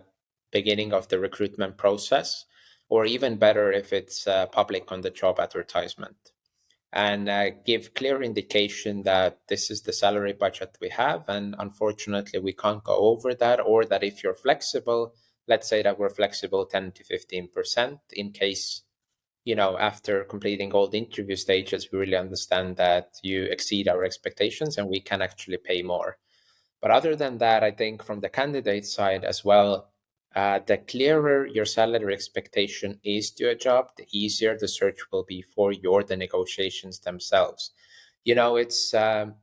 beginning of the recruitment process, or even better if it's public on the job advertisement, and give clear indication that this is the salary budget we have, and unfortunately we can't go over that, or that if you're flexible, let's say that we're flexible 10 to 15% in case, after completing all the interview stages, we really understand that you exceed our expectations and we can actually pay more. But other than that, I think from the candidate side as well, the clearer your salary expectation is to a job, the easier the search will be for the negotiations themselves. It's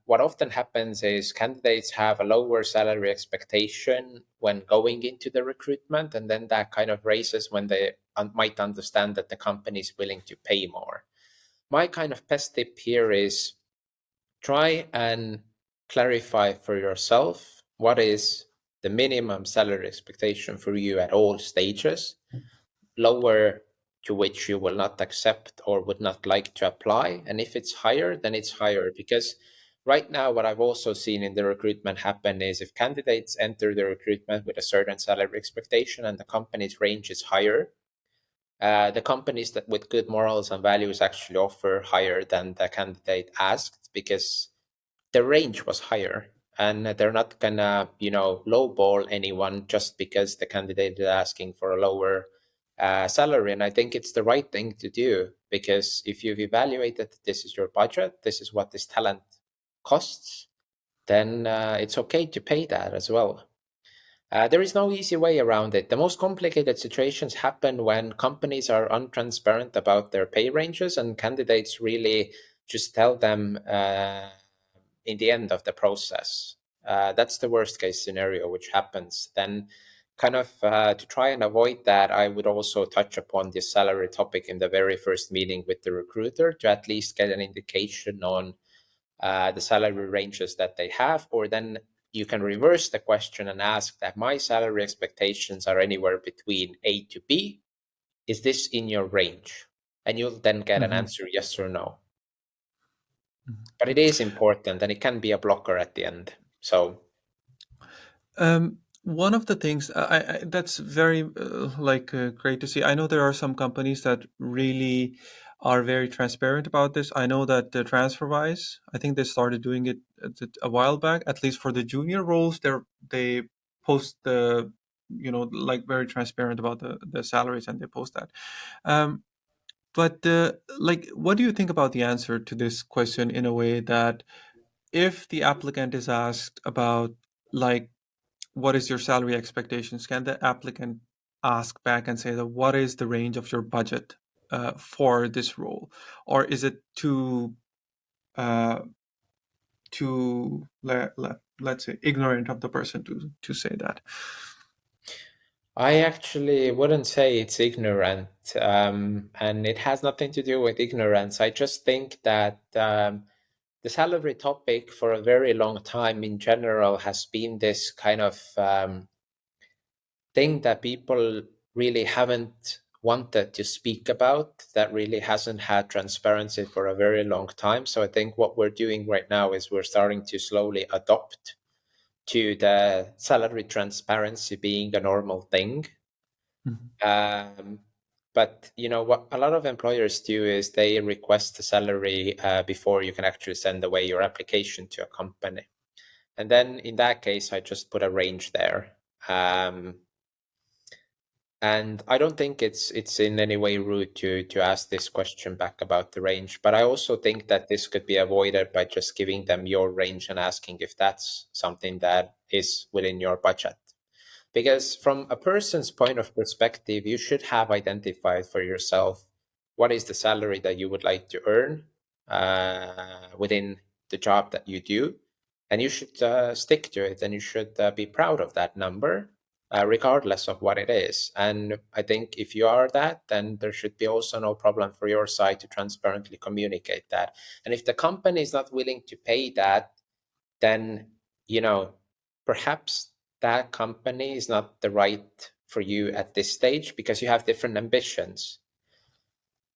what often happens is candidates have a lower salary expectation when going into the recruitment, and then that kind of raises when they might understand that the company is willing to pay more. My kind of best tip here is try and clarify for yourself what is the minimum salary expectation for you at all stages, lower to which you will not accept or would not like to apply. And if it's higher, then it's higher. Because right now, what I've also seen in the recruitment happen is if candidates enter the recruitment with a certain salary expectation and the company's range is higher, the companies that with good morals and values actually offer higher than the candidate asked, because the range was higher, and they're not gonna lowball anyone just because the candidate is asking for a lower salary. And I think it's the right thing to do, because if you've evaluated that this is your budget, this is what this talent costs, then it's okay to pay that as well. There is no easy way around it. The most complicated situations happen when companies are untransparent about their pay ranges and candidates really just tell them in the end of the process. That's the worst case scenario which happens. Then, kind of to try and avoid that, I would also touch upon this salary topic in the very first meeting with the recruiter to at least get an indication on the salary ranges that they have. Or then you can reverse the question and ask that my salary expectations are anywhere between A to B. Is this in your range? And you'll then get an Mhm. answer yes or no. Mhm. But it is important and it can be a blocker at the end. So One of the things that's very great to see. I know there are some companies that really are very transparent about this. I know that the TransferWise, I think they started doing it a while back. At least for the junior roles, they post the, like, very transparent about the salaries, and they post that. Um, but like, what do you think about the answer to this question, in a way that if the applicant is asked about, like, what is your salary expectations, can the applicant ask back and say that what is the range of your budget for this role, or is it uh, let's say, ignorant of the person to say that? I actually wouldn't say it's ignorant, and it has nothing to do with ignorance. I just think that the salary topic for a very long time in general has been this kind of thing that people really haven't wanted to speak about, that really hasn't had transparency for a very long time. So I think what we're doing right now is we're starting to slowly adopt to the salary transparency being a normal thing. Mhm. But you know what a lot of employers do is they request the salary before you can actually send away your application to a company. And then in that case, I just put a range there. And I don't think it's in any way rude to ask this question back about the range. But I also think that this could be avoided by just giving them your range and asking if that's something that is within your budget. Because from a person's point of perspective, you should have identified for yourself what is the salary that you would like to earn within the job that you do. And you should stick to it, and you should be proud of that number, regardless of what it is. And I think if you are that, then there should be also no problem for your side to transparently communicate that. And if the company is not willing to pay that, then, you know, perhaps that company is not the right for you at this stage because you have different ambitions.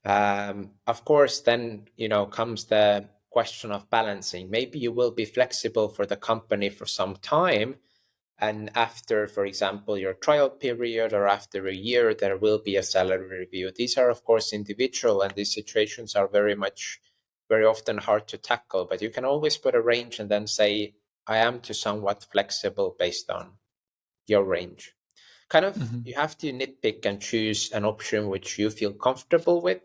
Of course, then, comes the question of balancing. Maybe you will be flexible for the company for some time. And after, for example, your trial period or after a year, there will be a salary review. These are, of course, individual, and these situations are very often hard to tackle. But you can always put a range and then say, I am to somewhat flexible based on your range. Kind of, Mhm. you have to nitpick and choose an option which you feel comfortable with.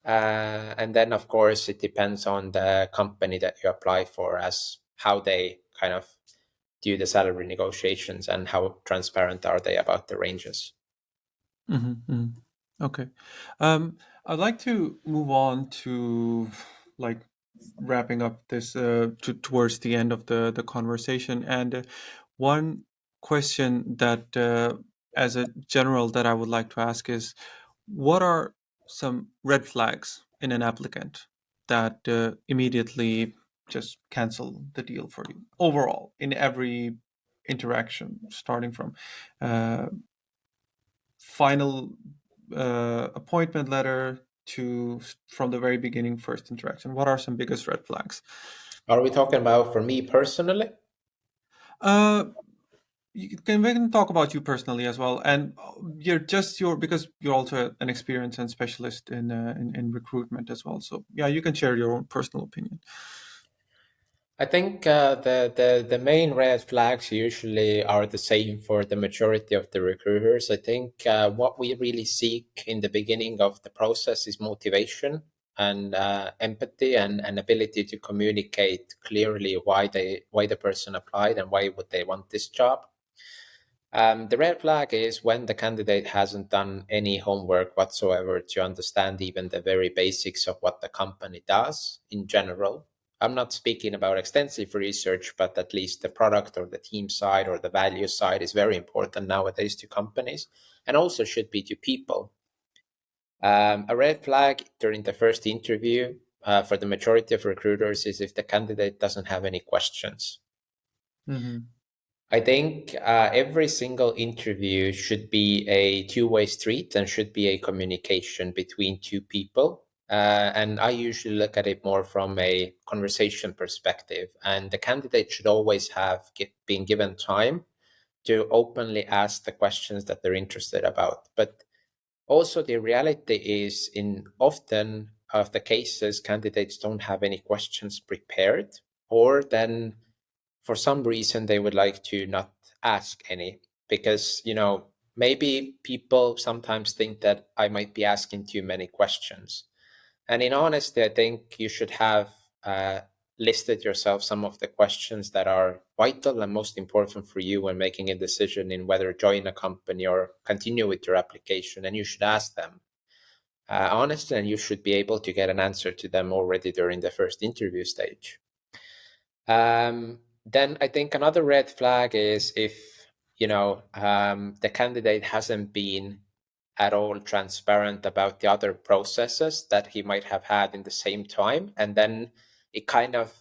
And then, of course, it depends on the company that you apply for as how they kind of do the salary negotiations and how transparent are they about the ranges. Mhm. Okay. Um, I'd like to move on to, like, wrapping up this towards the end of the conversation. And one question that, as a general, that I would like to ask is, what are some red flags in an applicant that immediately just cancel the deal for you overall in every interaction, starting from uh, final appointment letter to from the very beginning, first interaction? What are some biggest red flags? Are we talking about for me personally? uh we can talk about you personally as well, and because you're also an experienced and specialist in recruitment as well, so yeah, you can share your own personal opinion. I think the main red flags usually are the same for the majority of the recruiters. I think what we really seek in the beginning of the process is motivation and empathy and ability to communicate clearly why the person applied and why would they want this job. The red flag is when the candidate hasn't done any homework whatsoever to understand even the very basics of what the company does in general. I'm not speaking about extensive research, but at least the product or the team side or the value side is very important nowadays to companies and also should be to people. A red flag during the first interview for the majority of recruiters is if the candidate doesn't have any questions. Mm-hmm. I think every single interview should be a two-way street and should be a communication between two people. And I usually look at it more from a conversation perspective. And the candidate should always have been given time to openly ask the questions that they're interested about. But Also, the reality is in often of the cases, candidates don't have any questions prepared, or then for some reason they would like to not ask any because, maybe people sometimes think that I might be asking too many questions. And in honesty, I think you should have uh, listed yourself some of the questions that are vital and most important for you when making a decision in whether join a company or continue with your application. And you should ask them honestly, and you should be able to get an answer to them already during the first interview stage. Then I think another red flag is if the candidate hasn't been at all transparent about the other processes that he might have had in the same time, and then it kind of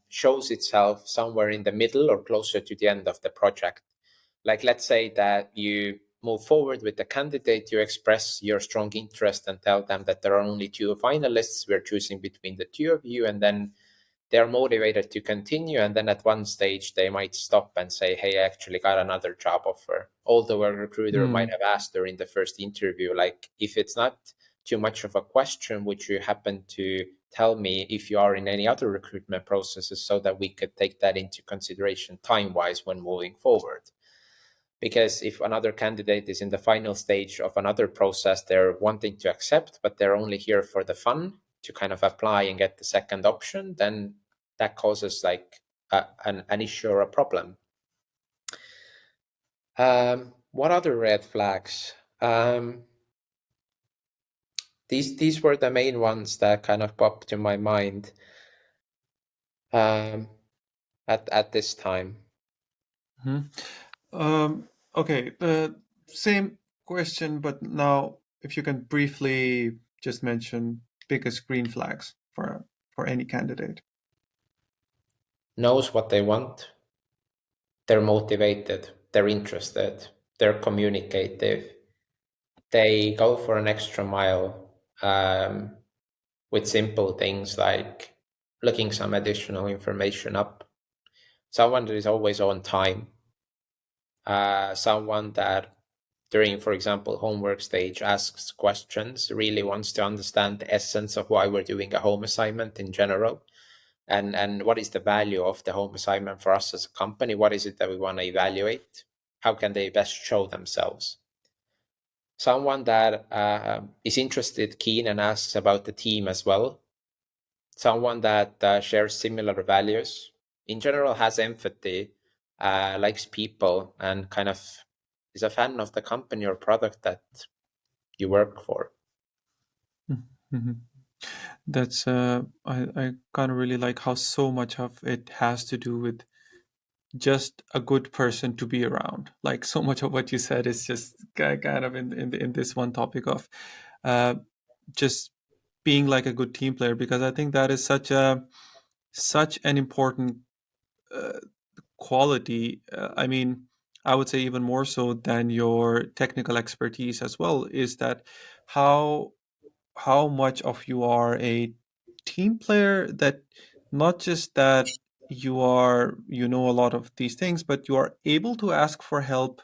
shows itself somewhere in the middle or closer to the end of the project. Like, let's say that you move forward with the candidate, you express your strong interest and tell them that there are only two finalists, we're choosing between the two of you, and then they're motivated to continue. And then at one stage, they might stop and say, hey, I actually got another job offer. Although a recruiter might Mm. have asked during the first interview, like, if it's not too much of a question, would you happen to tell me if you are in any other recruitment processes so that we could take that into consideration time wise when moving forward? Because if another candidate is in the final stage of another process they're wanting to accept, but they're only here for the fun to kind of apply and get the second option, then that causes like an issue or a problem. What other red flags? These were the main ones that kind of popped to my mind um, at this time. Mhm. Okay, same question, but now if you can briefly just mention biggest green flags for any candidate. Knows what they want, they're motivated, they're interested, they're communicative, they go for an extra mile with simple things like looking some additional information up. Someone that is always on time. Someone that during, for example, homework stage asks questions, really wants to understand the essence of why we're doing a home assignment in general. And what is the value of the home assignment for us as a company? What is it that we want to evaluate? How can they best show themselves? Someone that is interested, keen, and asks about the team as well. Someone that shares similar values, in general has empathy, likes people, and kind of is a fan of the company or product that you work for. Mhm. That's I kind of really like how so much of it has to do with just a good person to be around. Like so much of what you said is just kind of in this one topic of uh, just being like a good team player, because I think that is such an important uh, quality. I mean, I would say even more so than your technical expertise as well, is that how how much of you are a team player, that not just that you know a lot of these things, but you are able to ask for help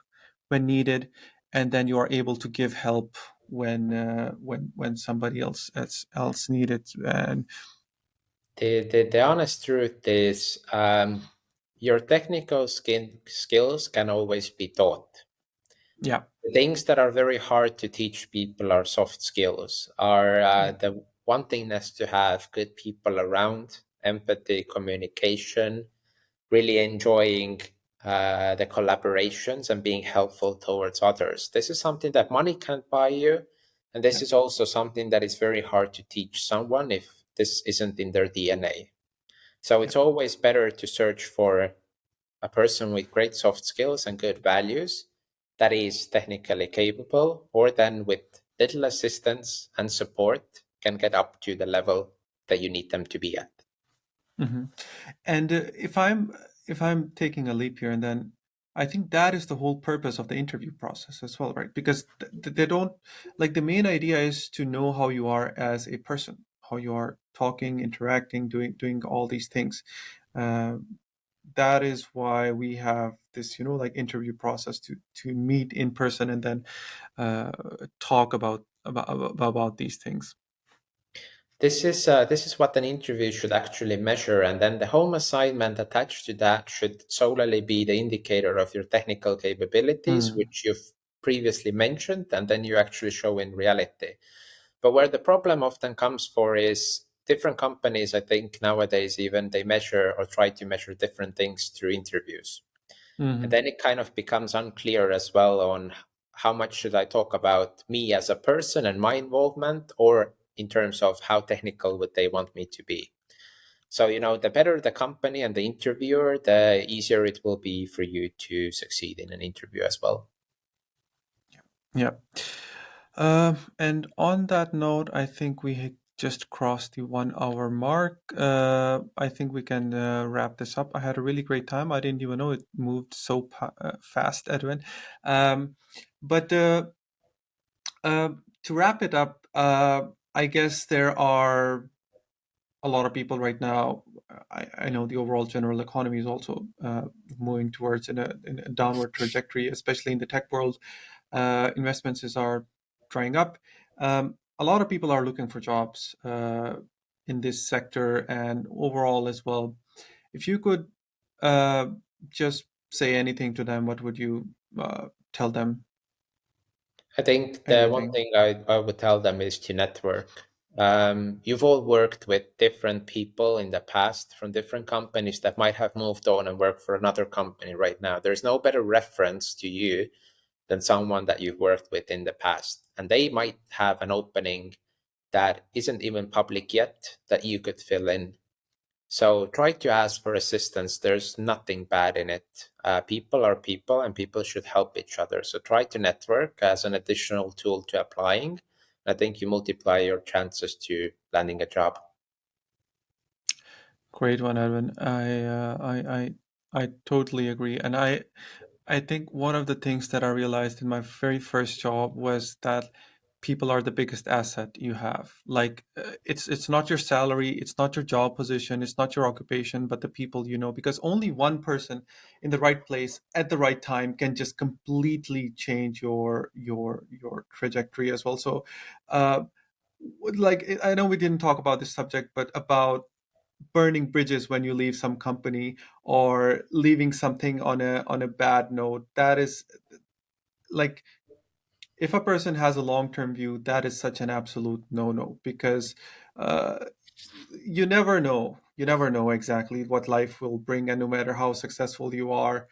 when needed, and then you are able to give help when somebody else need it. And The honest truth is your technical skills can always be taught. yeah. The things that are very hard to teach people are soft skills, are Yeah. the wantingness to have good people around, empathy, communication, really enjoying the collaborations and being helpful towards others. This is something that money can't buy you. And this Yeah. is also something that is very hard to teach someone if this isn't in their DNA. So Yeah. it's always better to search for a person with great soft skills and good values that is technically capable, or then with little assistance and support can get up to the level that you need them to be at. Hmm. And if I'm taking a leap here, and then I think that is the whole purpose of the interview process as well, right? Because they don't, like, the main idea is to know how you are as a person, how you are talking, interacting, doing all these things. Uh, that is why we have this, like interview process to meet in person and then uh, talk about these things. This is what an interview should actually measure, and then the home assignment attached to that should solely be the indicator of your technical capabilities, Hmm. which you've previously mentioned, and then you actually show in reality. But where the problem often comes for is different companies, I think nowadays even they measure or try to measure different things through interviews. And Hmm. then it kind of becomes unclear as well on how much should I talk about me as a person and my involvement, or in terms of how technical would they want me to be. So, the better the company and the interviewer, the easier it will be for you to succeed in an interview as well. Yeah. And on that note, I think we had just crossed the 1 hour mark. I think we can wrap this up. I had a really great time. I didn't even know it moved so fast, Edwin. Um, but to wrap it up, I guess there are a lot of people right now. I know the overall general economy is also moving towards in a downward trajectory, especially in the tech world. Investments are drying up. A lot of people are looking for jobs in this sector and overall as well. If you could uh, just say anything to them, what would you tell them? I think the one Anything? thing I would tell them is to network. You've all worked with different people in the past from different companies that might have moved on and work for another company right now. There's no better reference to you than someone that you've worked with in the past. And they might have an opening that isn't even public yet that you could fill in. So try to ask for assistance. There's nothing bad in it. People are people and people should help each other. So try to network as an additional tool to applying. I think you multiply your chances to landing a job. Great one, Edwin. I totally agree, and I think one of the things that I realized in my very first job was that people are the biggest asset you have. Like it's not your salary, it's not your job position, it's not your occupation, but the people you know. Because only one person in the right place at the right time can just completely change your trajectory as well. So, uh, like I know we didn't talk about this subject, but about burning bridges when you leave some company or leaving something on a bad note, that is like, if a person has a long-term view, that is such an absolute no-no, because uh, you never know exactly what life will bring, and no matter how successful you are,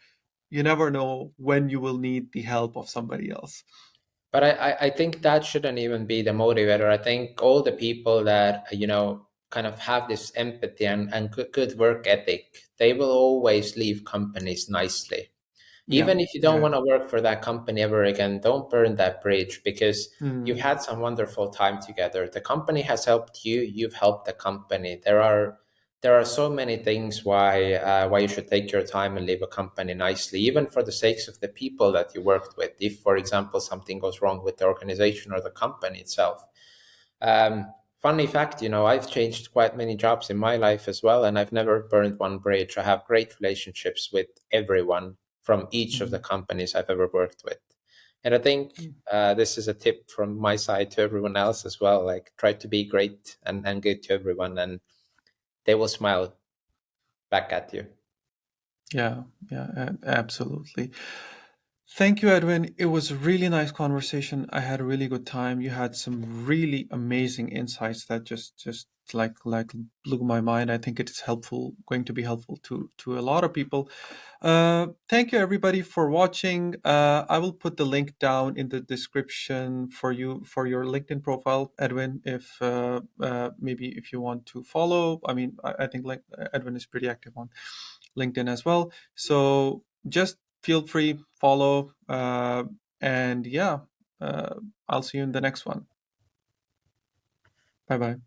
you never know when you will need the help of somebody else. But I think that shouldn't even be the motivator. I think all the people that, kind of have this empathy and good work ethic, they will always leave companies nicely. Yeah, Even if you don't yeah. want to work for that company ever again, don't burn that bridge because you've Hmm. had some wonderful time together. The company has helped you, you've helped the company. There are so many things why you should take your time and leave a company nicely, even for the sakes of the people that you worked with. If, for example, something goes wrong with the organization or the company itself. Funny fact, I've changed quite many jobs in my life as well, and I've never burned one bridge. I have great relationships with everyone from each of the Hmm. companies I've ever worked with. And I think this is a tip from my side to everyone else as well. Like, try to be great and good to everyone, and they will smile back at you. Yeah, yeah, absolutely. Thank you, Edwin. It was a really nice conversation. I had a really good time. You had some really amazing insights that just like blew my mind. I think it's going to be helpful to a lot of people. Thank you everybody for watching. I will put the link down in the description for you for your LinkedIn profile, Edwin. If maybe if you want to follow, I mean, I think like Edwin is pretty active on LinkedIn as well. So just feel free, follow, and yeah, uh, I'll see you in the next one. Bye bye.